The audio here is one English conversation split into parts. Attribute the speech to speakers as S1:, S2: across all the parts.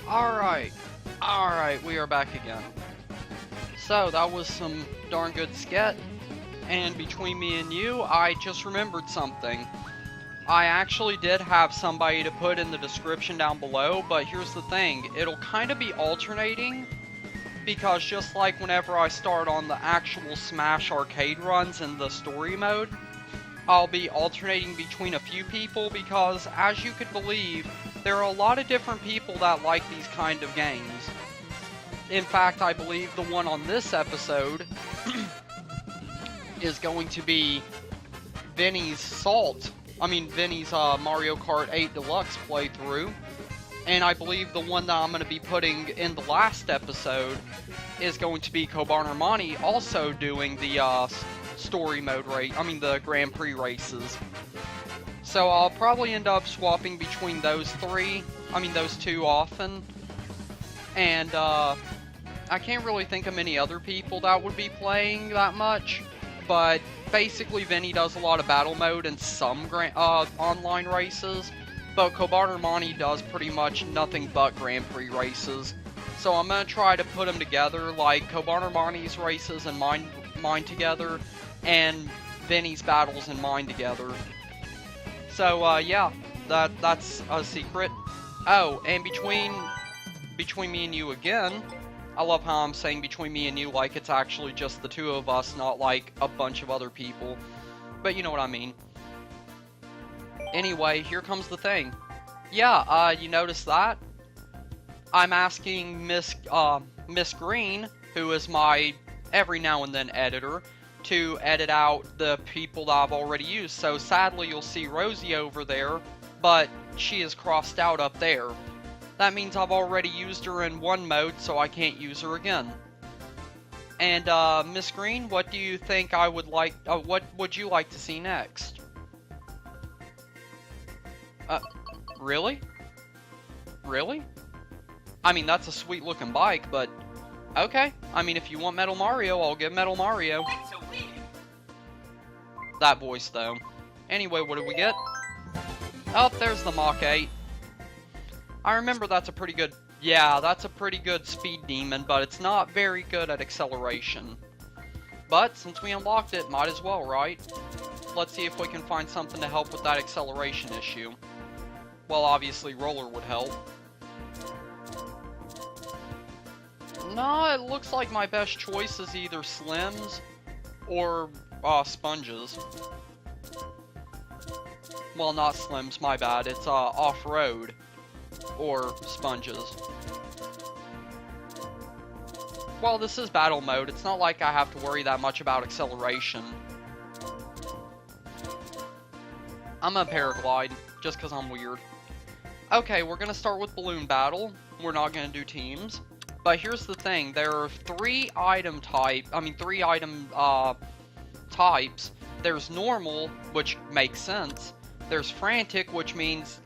S1: Alright, we are back again. So, that was some darn good sket, and between me and you, I just remembered something. I actually did have somebody to put in the description down below, but here's the thing, it'll kind of be alternating, because just like whenever I start on the actual Smash arcade runs in the story mode, I'll be alternating between a few people, because as you could believe, there are a lot of different people that like these kind of games. In fact, I believe the one on this episode is going to be Vinny's Mario Kart 8 Deluxe playthrough. And I believe the one that I'm going to be putting in the last episode is going to be Kobarnermani also doing the story mode the Grand Prix races. So I'll probably end up swapping between those two often. And I can't really think of many other people that would be playing that much, but basically Vinny does a lot of battle mode and some online races, but Kobarnermani does pretty much nothing but Grand Prix races. So I'm going to try to put them together, like Kobarnermani's races and mine together, and Vinny's battles and mine together. So yeah, that's a secret. Oh, and between me and you again, I love how I'm saying between me and you like it's actually just the two of us, not like a bunch of other people. But you know what I mean. Anyway, here comes the thing. Yeah, you notice that? I'm asking Miss Green, who is my every now and then editor, to edit out the people that I've already used. So sadly you'll see Rosie over there, but she is crossed out up there. That means I've already used her in one mode, so I can't use her again. And, Miss Green, what do you think I would like, what would you like to see next? Really? Really? I mean, that's a sweet looking bike, but, okay. I mean, if you want Metal Mario, I'll give Metal Mario. That voice, though. Anyway, what did we get? Oh, there's the MK8. I remember that's a pretty good, that's a pretty good speed demon, but it's not very good at acceleration. But, since we unlocked it, might as well, right? Let's see if we can find something to help with that acceleration issue. Well, obviously, Roller would help. No, it looks like my best choice is either Slims or Sponges. Well, not Slims, my bad. It's Off-Road or Sponges. Well, this is battle mode. It's not like I have to worry that much about acceleration. I'm gonna paraglide, just because I'm weird. Okay, we're gonna start with Balloon Battle. We're not gonna do teams. But here's the thing, there are three item types. There's normal, which makes sense. There's frantic, which means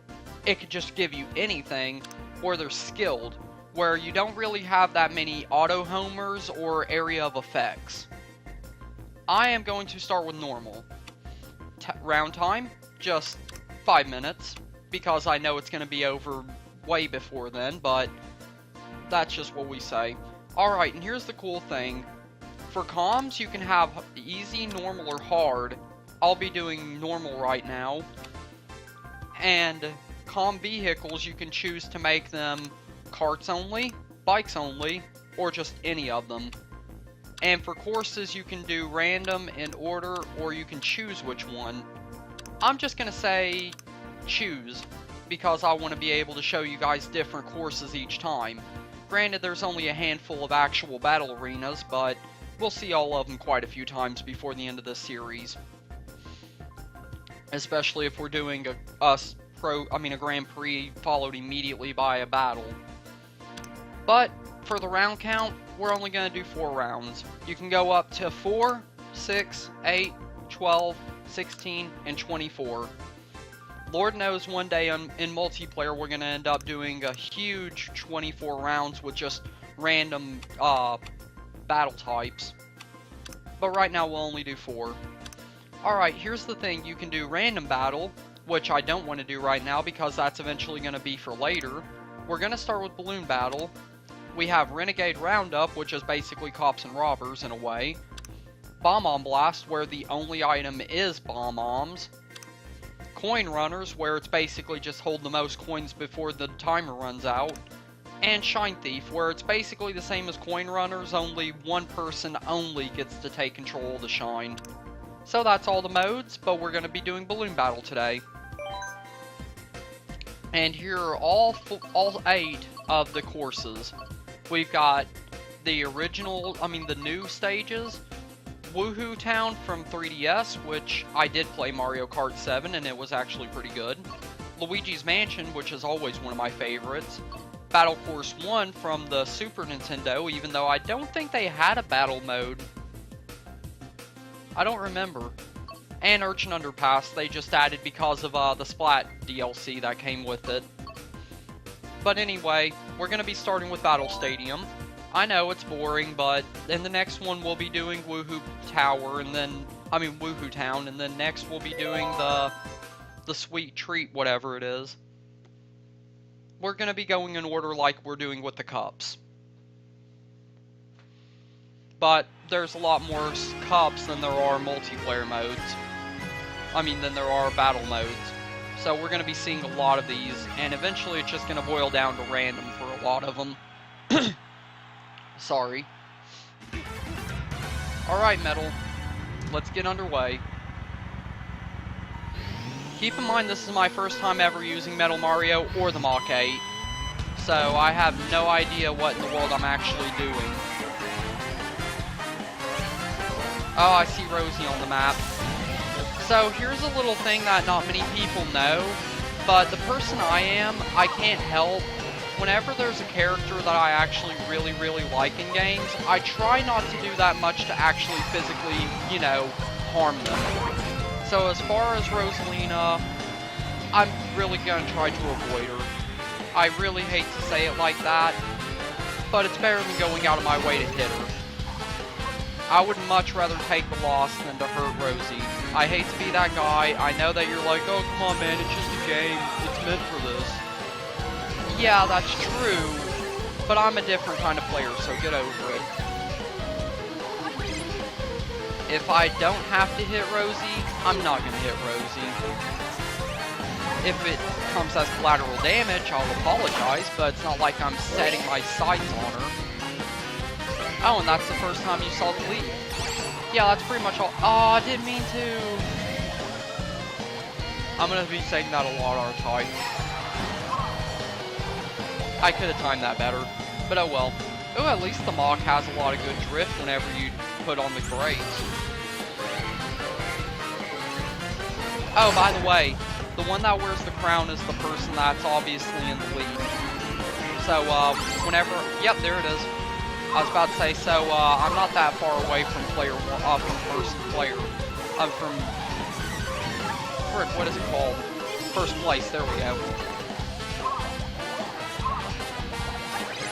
S1: it could just give you anything. Or there's skilled, where you don't really have that many auto homers or area of effects. I am going to start with normal. Round time, just 5 minutes, because I know it's going to be over way before then, but that's just what we say. Alright, and here's the cool thing. For comms, you can have easy, normal, or hard. I'll be doing normal right now. And comm vehicles, you can choose to make them karts only, bikes only, or just any of them. And for courses, you can do random in order, or you can choose which one. I'm just gonna say choose, because I want to be able to show you guys different courses each time. Granted, there's only a handful of actual battle arenas, but we'll see all of them quite a few times before the end of this series. Especially if we're doing a Grand Prix followed immediately by a battle. But for the round count, we're only going to do 4 rounds. You can go up to 4, 6, 8, 12, 16, and 24. Lord knows one day in multiplayer we're going to end up doing a huge 24 rounds with just random battle types. But right now we'll only do 4. Alright, here's the thing, you can do random battle, which I don't want to do right now because that's eventually going to be for later, we're gonna start with Balloon Battle. We have Renegade Roundup, which is basically cops and robbers in a way. Bomb-Omb Blast, where the only item is bomb-ombs. Coin Runners, where it's basically just hold the most coins before the timer runs out. And Shine Thief, where it's basically the same as Coin Runners, only one person only gets to take control of the shine. So that's all the modes, but we're going to be doing Balloon Battle today. And here are all 8 of the courses. We've got the the new stages. Wuhu Town from 3DS, which I did play Mario Kart 7 and it was actually pretty good. Luigi's Mansion, which is always one of my favorites. Battle Course 1 from the Super Nintendo, even though I don't think they had a battle mode. I don't remember. And Urchin Underpass, they just added because of the Splat DLC that came with it. But anyway, we're going to be starting with Battle Stadium. I know it's boring, but in the next one we'll be doing Wuhu Tower, and then, Wuhu Town, and then next we'll be doing the Sweet Treat, whatever it is. We're going to be going in order like we're doing with the cups. But there's a lot more cups than there are multiplayer modes. Than there are battle modes. So we're going to be seeing a lot of these, and eventually it's just going to boil down to random for a lot of them. Sorry. Alright, Metal. Let's get underway. Keep in mind this is my first time ever using Metal Mario or the MK8. So I have no idea what in the world I'm actually doing. Oh, I see Rosie on the map. So here's a little thing that not many people know, but the person I am, I can't help. Whenever there's a character that I actually really, really like in games, I try not to do that much to actually physically, harm them. So as far as Rosalina, I'm really gonna try to avoid her. I really hate to say it like that, but it's better than going out of my way to hit her. I would much rather take the loss than to hurt Rosie. I hate to be that guy. I know that you're like, oh, come on, man, it's just a game. It's meant for this. Yeah, that's true, but I'm a different kind of player, so get over it. If I don't have to hit Rosie, I'm not going to hit Rosie. If it comes as collateral damage, I'll apologize, but it's not like I'm setting my sights on her. Oh, and that's the first time you saw the lead. Yeah, that's pretty much all. Oh, I didn't mean to. I'm going to be saying that a lot, aren't I? I could have timed that better, but oh well. Oh, at least the Mach has a lot of good drift whenever you put on the brakes. Oh, by the way, the one that wears the crown is the person that's obviously in the lead. So, whenever... Yep, there it is. I was about to say, so, I'm not that far away from from first player. From... Frick, what is it called? First place, there we go.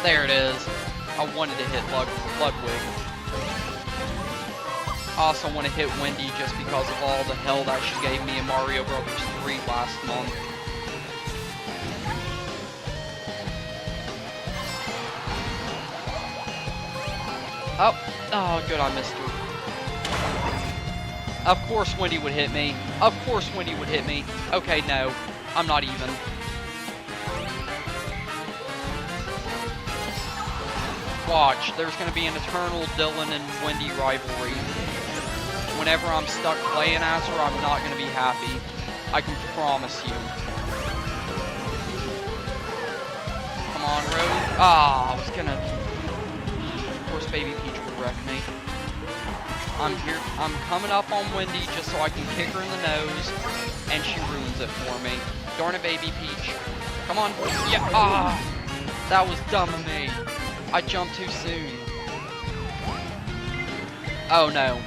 S1: There it is. I wanted to hit Ludwig. I also want to hit Wendy just because of all the hell that she gave me in Mario Brothers 3 last month. Oh, good, I missed her. Of course Wendy would hit me. Of course Wendy would hit me. Okay, no. I'm not even. Watch, there's going to be an eternal Dillon and Wendy rivalry. Whenever I'm stuck playing as her, I'm not going to be happy. I can promise you. Come on, Rose. Ah, I was going to... Of course, Baby Peach would wreck me. I'm coming up on Wendy just so I can kick her in the nose, and she ruins it for me. Darn it, Baby Peach. Come on. Yeah, ah! That was dumb of me. I jumped too soon. Oh no.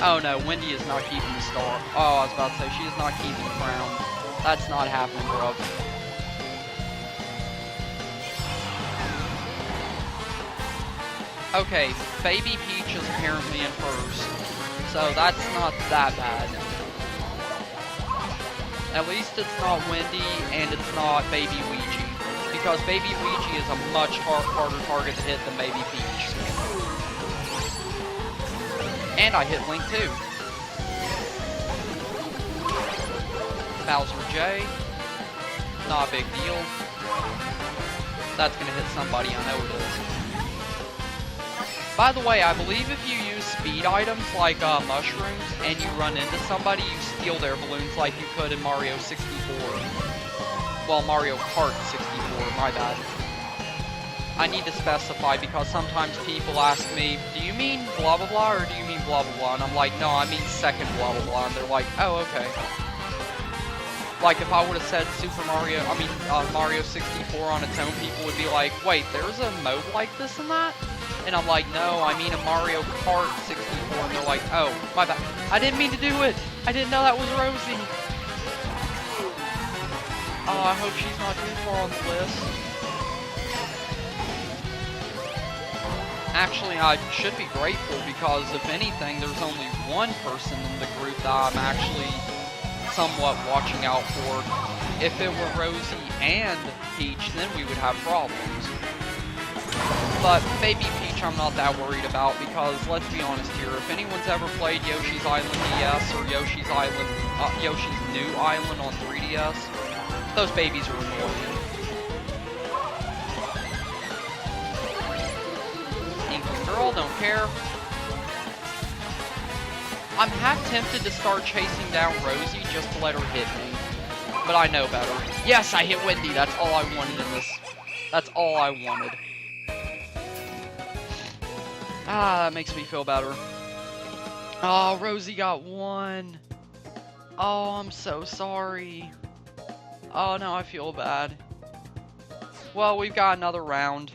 S1: Oh no, Wendy is not keeping the star. Oh, I was about to say, she is not keeping the crown. That's not happening, bro. Okay, Baby Peach is apparently in first. So that's not that bad. At least it's not Wendy, and it's not Baby Ouija. because Baby Luigi is a much harder target to hit than Baby Peach. And I hit Link too. Bowser J. Not a big deal. That's gonna hit somebody, I know it is. By the way, I believe if you use speed items like mushrooms and you run into somebody, you steal their balloons like you could in Mario 64. Well, Mario Kart 64, my bad. I need to specify because sometimes people ask me, do you mean blah blah blah or do you mean blah blah blah? And I'm like, no, I mean second blah blah blah. And they're like, oh, okay. Like if I would have said Mario 64 on its own, people would be like, wait, there's a mode like this and that? And I'm like, no, I mean a Mario Kart 64. And they're like, oh, my bad. I didn't mean to do it. I didn't know that was Rosie. Oh, I hope she's not too far on the list. Actually, I should be grateful because, if anything, there's only one person in the group that I'm actually somewhat watching out for. If it were Rosie and Peach, then we would have problems. But Baby Peach I'm not that worried about because, let's be honest here, if anyone's ever played Yoshi's Island DS or Yoshi's New Island on 3DS, those babies are annoying. Inkling Girl, don't care. I'm half tempted to start chasing down Rosie just to let her hit me. But I know better. Yes, I hit Wendy. That's all I wanted in this. That's all I wanted. Ah, that makes me feel better. Oh, Rosie got one. Oh, I'm so sorry. Oh, now I feel bad. Well, we've got another round.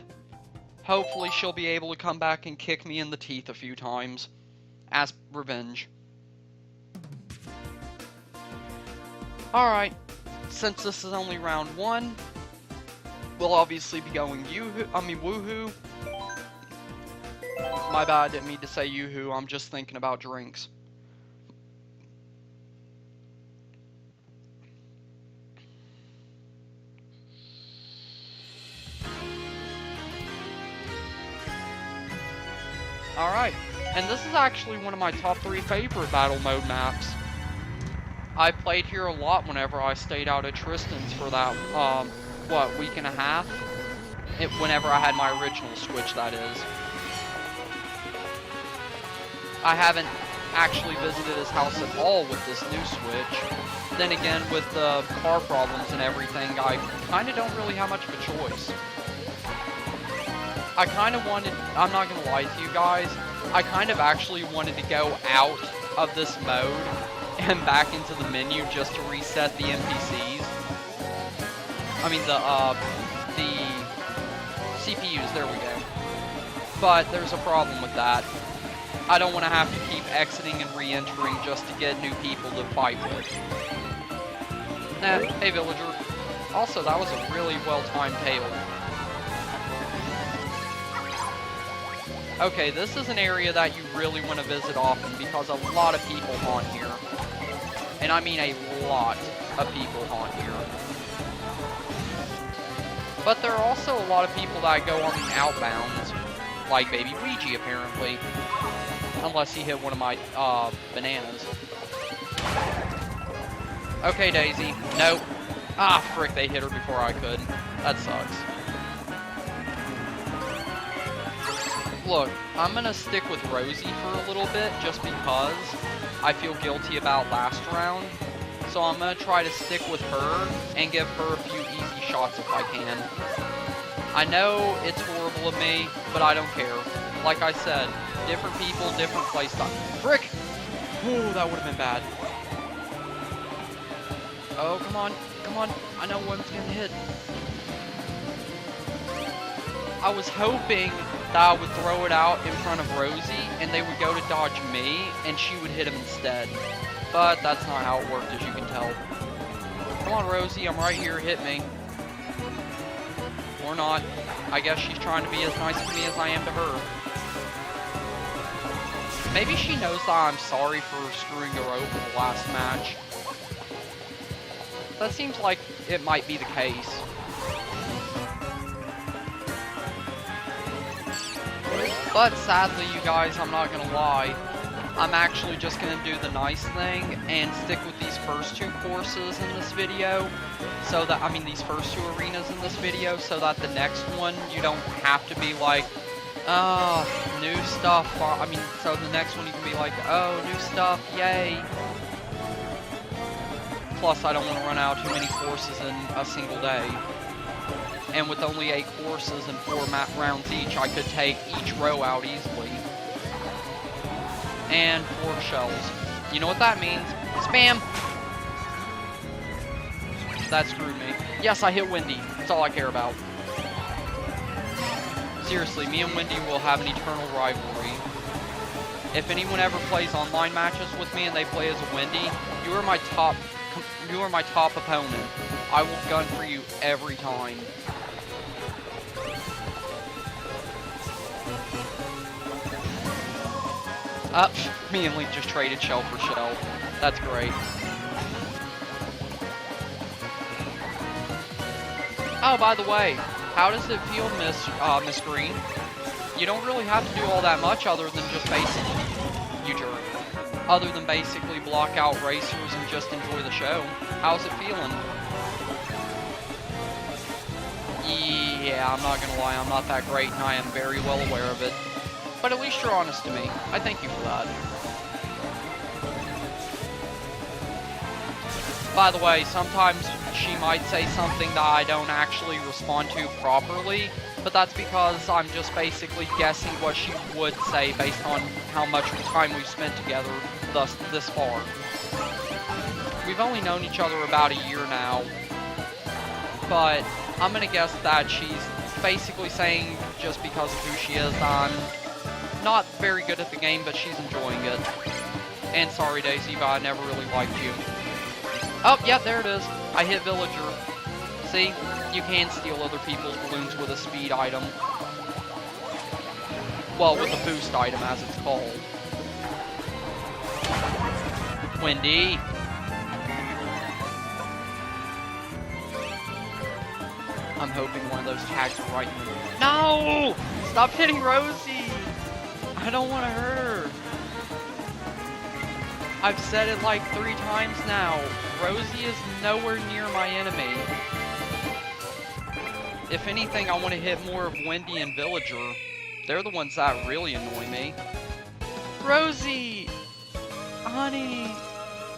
S1: Hopefully she'll be able to come back and kick me in the teeth a few times. As revenge. Alright. Since this is only round 1, we'll obviously be going Wuhu. My bad, I didn't mean to say Yoo-hoo, I'm just thinking about drinks. Alright, and this is actually one of my top 3 favorite battle mode maps. I played here a lot whenever I stayed out at Tristan's for that, week and a half? Whenever I had my original Switch, that is. I haven't actually visited his house at all with this new Switch. Then again, with the car problems and everything, I kind of don't really have much of a choice. I kind of wanted, I'm not going to lie to you guys, I kind of actually wanted to go out of this mode and back into the menu just to reset the NPCs. I mean, the CPUs, there we go. But there's a problem with that. I don't want to have to keep exiting and re-entering just to get new people to fight with. Hey villager. Also, that was a really well-timed tail. Okay, this is an area that you really want to visit often because a lot of people haunt here. And I mean a lot of people haunt here. But there are also a lot of people that go on the outbounds, like Baby Luigi apparently. Unless he hit one of my, bananas. Okay, Daisy. Nope. Ah, frick, they hit her before I could. That sucks. Look, I'm gonna stick with Rosie for a little bit, just because I feel guilty about last round. So I'm gonna try to stick with her, and give her a few easy shots if I can. I know it's horrible of me, but I don't care. Like I said, different people, different playstyle. Frick! Ooh, that would have been bad. Oh, come on. Come on. I know one's gonna hit. I was hoping that I would throw it out in front of Rosie, and they would go to dodge me, and she would hit him instead. But that's not how it worked, as you can tell. Come on, Rosie. I'm right here. Hit me. Or not. I guess she's trying to be as nice to me as I am to her. Maybe she knows that I'm sorry for screwing her over the last match. That seems like it might be the case. But sadly, you guys, I'm not gonna lie, I'm actually just gonna do the nice thing and stick with these first 2 courses in this video, so that, I mean, these first 2 arenas in this video, so that the next one, you don't have to be like, oh, new stuff, I mean, so the next one you can be like, oh, new stuff, yay. Plus, I don't want to run out too many courses in a single day. And with only 8 courses and 4 map rounds each, I could take each row out easily. And 4 shells. You know what that means? Spam! That screwed me. Yes, I hit Wendy. That's all I care about. Seriously, me and Wendy will have an eternal rivalry. If anyone ever plays online matches with me and they play as a Wendy, you are my top opponent. I will gun for you every time. Me and Link just traded shell for shell. That's great. Oh, by the way, how does it feel, Miss Green? You don't really have to do all that much other than just basically, you jerk, other than basically block out racers and just enjoy the show. How's it feeling? Yeah, I'm not gonna lie, I'm not that great, and I am very well aware of it. But at least you're honest to me. I thank you for that. By the way, sometimes she might say something that I don't actually respond to properly, but that's because I'm just basically guessing what she would say based on how much time we've spent together this far. We've only known each other about a year now, but I'm gonna guess that she's basically saying just because of who she is, I'm not very good at the game, but she's enjoying it. And sorry, Daisy, but I never really liked you. Oh, yeah, there it is. I hit Villager. See? You can steal other people's balloons with a speed item. Well, with a boost item, as it's called. Wendy. I'm hoping one of those tags are right in the... No! Stop hitting Rosie! I don't want to hurt her. I've said it like 3 times now. Rosie is nowhere near my enemy. If anything, I want to hit more of Wendy and Villager. They're the ones that really annoy me. Rosie! Honey!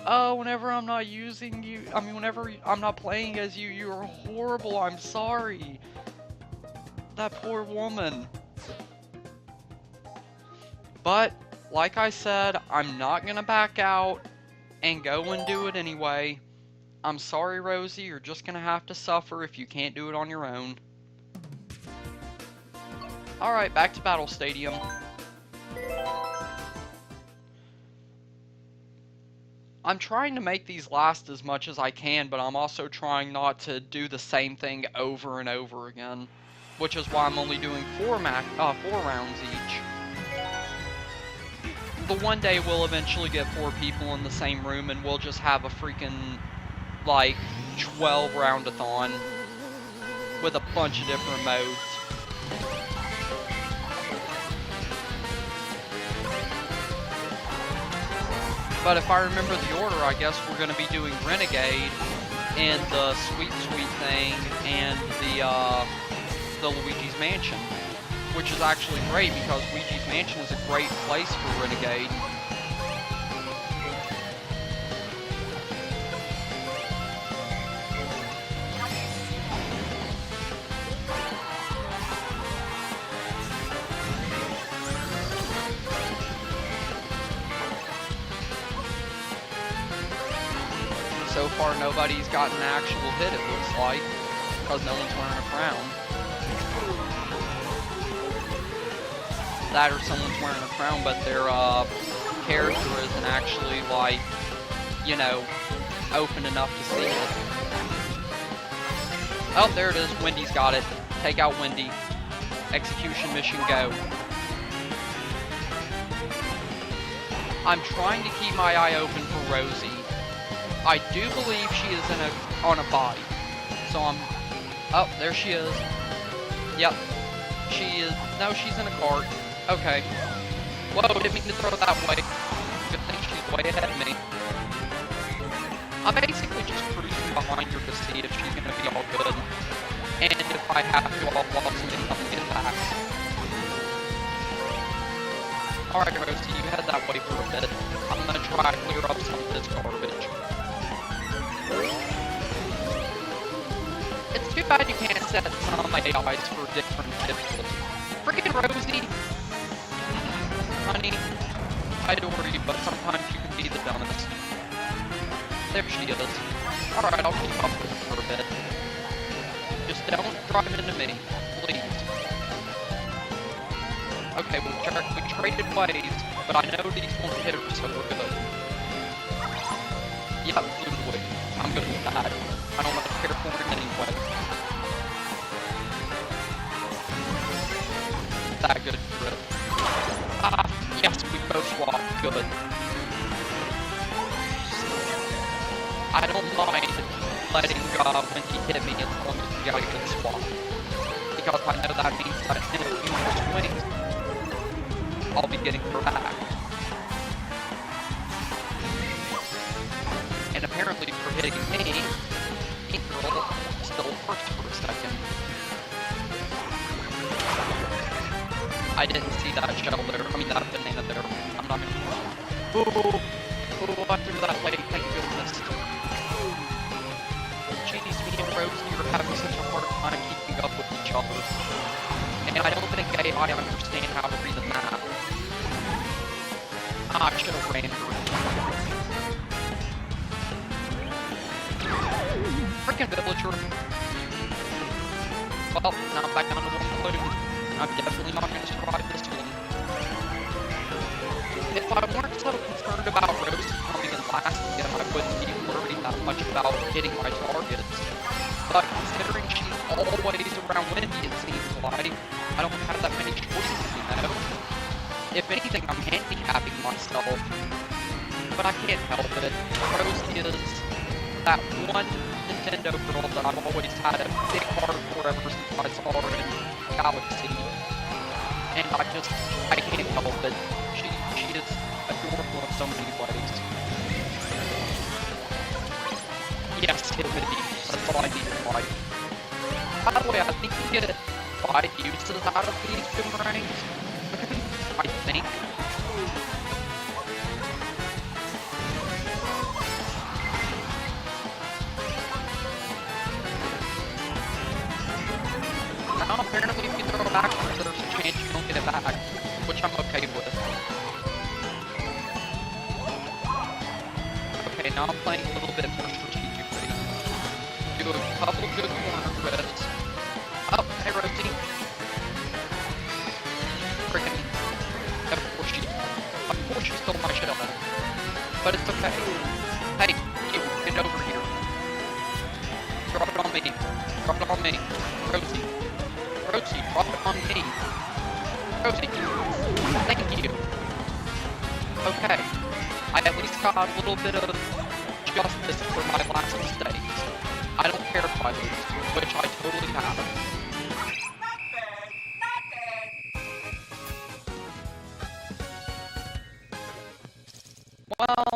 S1: Oh, whenever I'm not using you, I mean, whenever I'm not playing as you, you're horrible. I'm sorry. That poor woman. But, like I said, I'm not gonna back out and go and do it anyway. I'm sorry, Rosie, you're just gonna have to suffer if you can't do it on your own. Alright, back to Battle Stadium. I'm trying to make these last as much as I can, but I'm also trying not to do the same thing over and over again. Which is why I'm only doing 4 rounds each. But one day we'll eventually get 4 people in the same room and we'll just have a freaking, like, 12 round-a-thon with a bunch of different modes. But if I remember the order, I guess we're going to be doing Renegade and the Sweet thing and the Luigi's Mansion. Which is actually great because Luigi's Mansion is a great place for Renegade. So far, nobody's gotten an actual hit, it looks like, because no one's wearing a crown. That or someone's wearing a crown, but their character isn't actually, like, you know, open enough to see it. Oh, there it is. Wendy's got it. Take out Wendy. Execution mission, go. I'm trying to keep my eye open for Rosie. I do believe she is on a body. So I'm... Oh, there she is. Yep. She is... No, she's in a cart. Okay. Whoa, didn't mean to throw that way. Good thing she's way ahead of me. I'm basically just cruising behind her to see if she's gonna be all good. And if I have to, I'll blossom and come get back. Alright, Rosie, you head that way for a bit. I'm gonna try to clear up some of this garbage. It's too bad you can't set some AIs for different difficulties. Freaking Rosie! Honey, I adore you, but sometimes you can be the dumbest. There she is. Alright, I'll keep up with her for a bit. Just don't drive into me, please. Okay, we traded ways, but I know these won't hit her, so we're good. Yep, fluid. I'm good with that. I don't much care for it anyway. That good grip. Ah, yes, we both swapped. Good. I don't mind letting when he hit me as long as we got a good swap. Because I know that means that in a few more swings, I'll be getting her back. And apparently for hitting me, April still first for a second. I didn't see that shell there. I mean, that banana there. I'm not gonna... Ooh, I threw that late. Thank goodness. Jeez, me and Rosie are having such a hard time keeping up with each other. And I don't think AI understand how to read the map. Ah, I should have ran through it. Frickin' villager. Well, now I'm back down to one balloon. I'm definitely not going to survive this one. If I weren't so concerned about Rosie coming in last again, I wouldn't be worried that much about hitting my targets. But considering she's always around Wendy, it seems like, I don't have that many choices, you know? If anything, I'm handicapping myself. But I can't help it. Rosie is that one Nintendo girl that I've always had a big heart for ever since I saw her in Galaxy. And I can't help it. She is adorable in so many ways. Yes, Timothy. That's all I need in life. By the way, I think you get 5 uses out of these boomerangs. I think. Now, apparently, if you throw it back, there's a chance you don't get it back, which I'm okay with. Okay, now I'm playing a little bit more strategically. Do a couple good corner grips. Oh, hey, Rosie. Freaking. Of course she stole my shell. But it's okay. Hey, you, get over here. Drop it on me. Drop it on me. Rosie. Rosie, drop it on me. Rosie. Thank you. Okay. I at least got a little bit of justice for my last mistakes. I don't care if I lose, which I totally have. Well,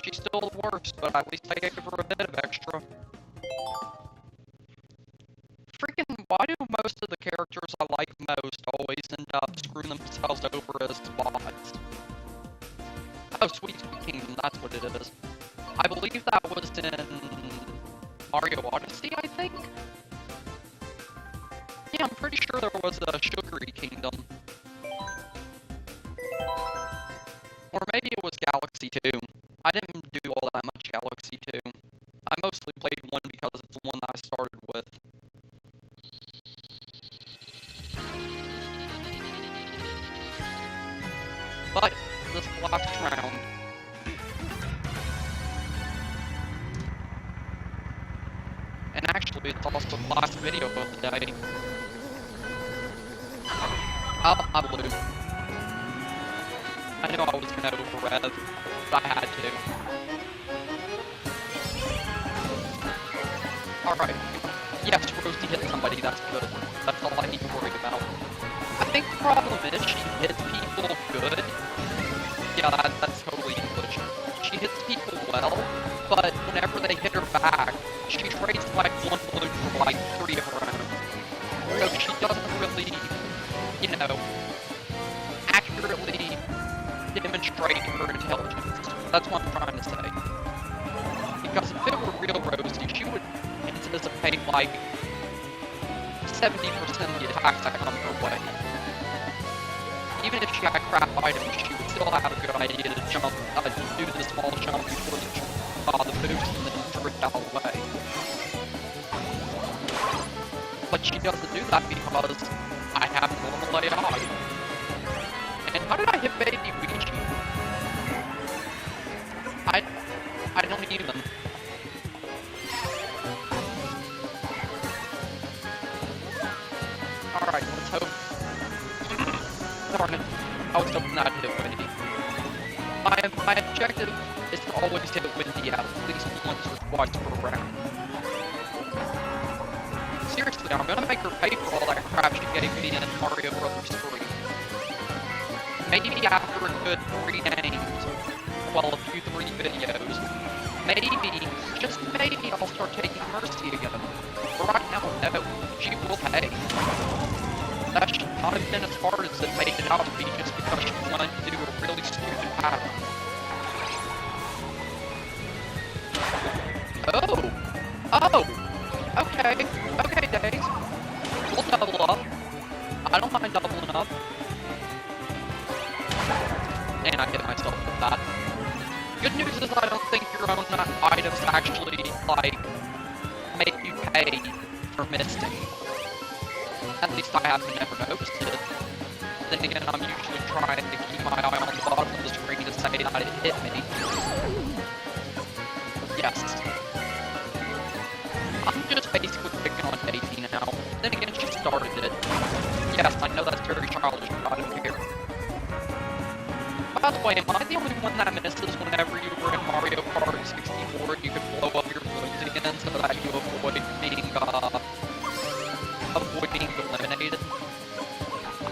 S1: she's still the worst, but at least I gave her a bit of extra. Freaking, why do most of the characters I like most always end up screwing themselves over as bots? Oh, Sweet Kingdom, that's what it is. I believe that was in Mario Odyssey, I think? Yeah, I'm pretty sure there was a Sugary Kingdom. Or maybe it was Galaxy 2. I didn't do all that much Galaxy 2. I mostly played 1 because it's the one that I started with. But, this last round... And actually, it's almost the last video of the day. Oh, I blew. I knew I was gonna over-rev, but I had to. Alright. Yes, Rosie hit somebody, that's good. That's all I need to worry about. think the problem is she hits people good. Yeah, that's totally English. She hits people well, but whenever they hit her back, she trades like one balloon for like 3 of her own. So she doesn't really, you know, accurately demonstrate her intelligence. That's what I'm trying to say. Because if it were real Rosie, she would anticipate like 70% of the attacks that come her way. Even if she had crap items, she would still have a good idea to jump, do the small jump before the boost and then drift out of the way. But she doesn't do that because I have normal AI. And how did I hit Baby Ouija? I don't even. Alright, let's hope. Darn it. I was hoping that hit Windy. My objective is to always hit Windy at least once or twice per round. Seriously, I'm gonna make her pay for all that crap she gave me in Mario Bros. 3. Maybe after a good 3 games, well, a few 3 videos, maybe, just maybe, I'll start taking Mercy again. But right now, no, she will pay. That should not have been as hard as it made it out to be just because she wanted to do a really stupid pattern. Oh! Okay, Days. We'll double up. I don't mind doubling up. And I hit myself with that. Good news is I don't think your own items actually, like, make you pay for misting. At least I have never noticed it. Then again, I'm usually trying to keep my eye on the bottom of the screen to say that it hit me. Yes. I'm just basically picking on Daisy now. Then again, she started it. Yes, I know that's very childish, but I don't care. By the way, am I the only one that misses whenever you were in Mario Kart 64 you could blow up your balloons again so that you avoid being eliminated?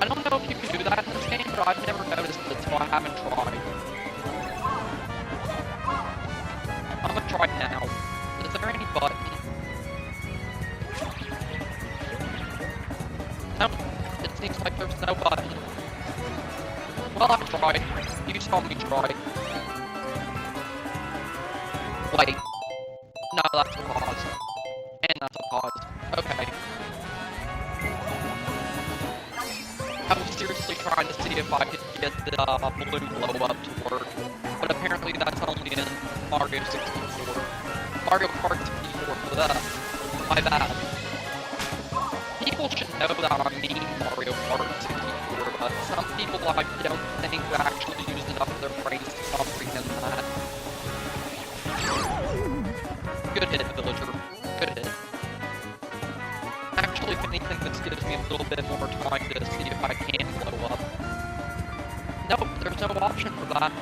S1: I don't know if you can do that in this game, but I've never noticed it, so I haven't tried. I'm gonna try now. Is there any button? No, it seems like there's no button. Well, I tried. You saw me try. Wait. No, that's a pause. And that's a pause. Okay. I was seriously trying to see if I could get the balloon blow up to work, but apparently that's only in Mario 64. Mario Kart 64, my bad. People should know that I mean Mario Kart 64, but some people I don't think actually use enough of their brains to comprehend that. Good hit, villager. Good hit. Actually, if anything, this gives me a little bit more time to see if I can blow up. Nope, there's no option for that.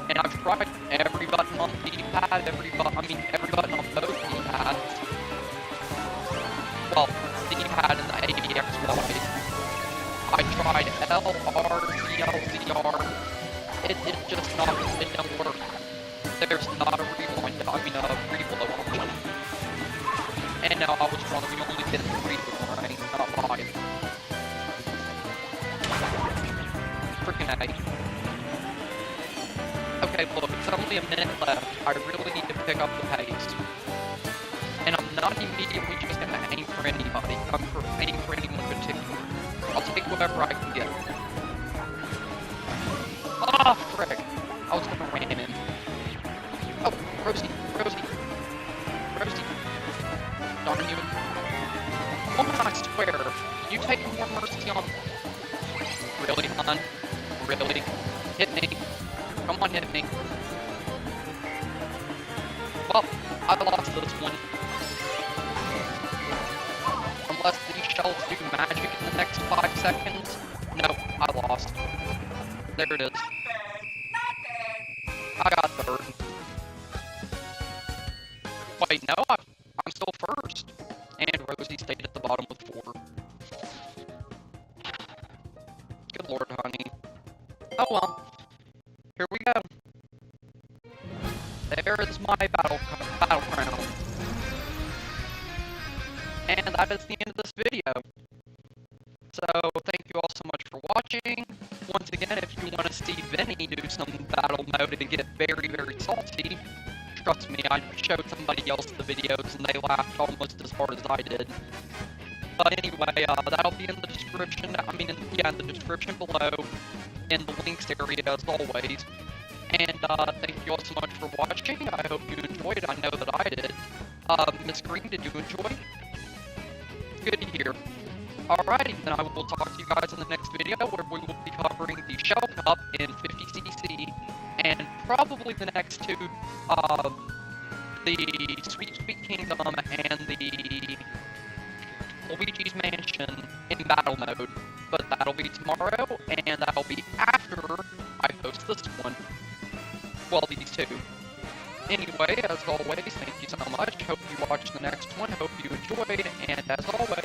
S1: And I've tried every button on the D-pad, every button on both D-pads. Well, the D-pad and the ABXY. I tried L, R, ZL, ZR. It just not, it don't work. There's not a rewind, a reload option. And now I was wrong, you only hit 3 boomerangs, not 5. Freaking A. Okay, look, it's only a minute left. I really need to pick up the pace. And I'm not immediately just gonna aim for anybody. I'm aim for anyone in particular. I'll take whatever I can get. Ah, frick! I was gonna ram him. Oh, Rosie. Darn you. Woman, I swear, you take more mercy on... Really, hon? Really? Hit me. Come on, hit me. Well, I lost this one. Unless these shells do magic in the next 5 seconds. No, I lost. There it is. I got third. Wait, no, I'm still first. And Rosie stayed at the bottom with 4. Oh well. Here we go. There is my battle crown. And that is the end of this video. So, thank you all so much for watching. Once again, if you want to see Vinny do some battle mode and get very, very salty, trust me, I showed somebody else the videos and they laughed almost as hard as I did. But anyway, that'll be in the description, in the description below, in the links area as always. And thank you all so much for watching. I hope you enjoyed. I know that I did. Miss Green, did you enjoy? Good to hear. Alrighty, then I will talk to you guys in the next video where we will be covering the Shell Cup in 50cc and probably the next two, the Sweet Sweet Kingdom and the Luigi's Mansion in battle mode. But that'll be tomorrow, and that'll be after I post this one. Well, these two. Anyway, as always, thank you so much. Hope you watch the next one. Hope you enjoyed, and as always,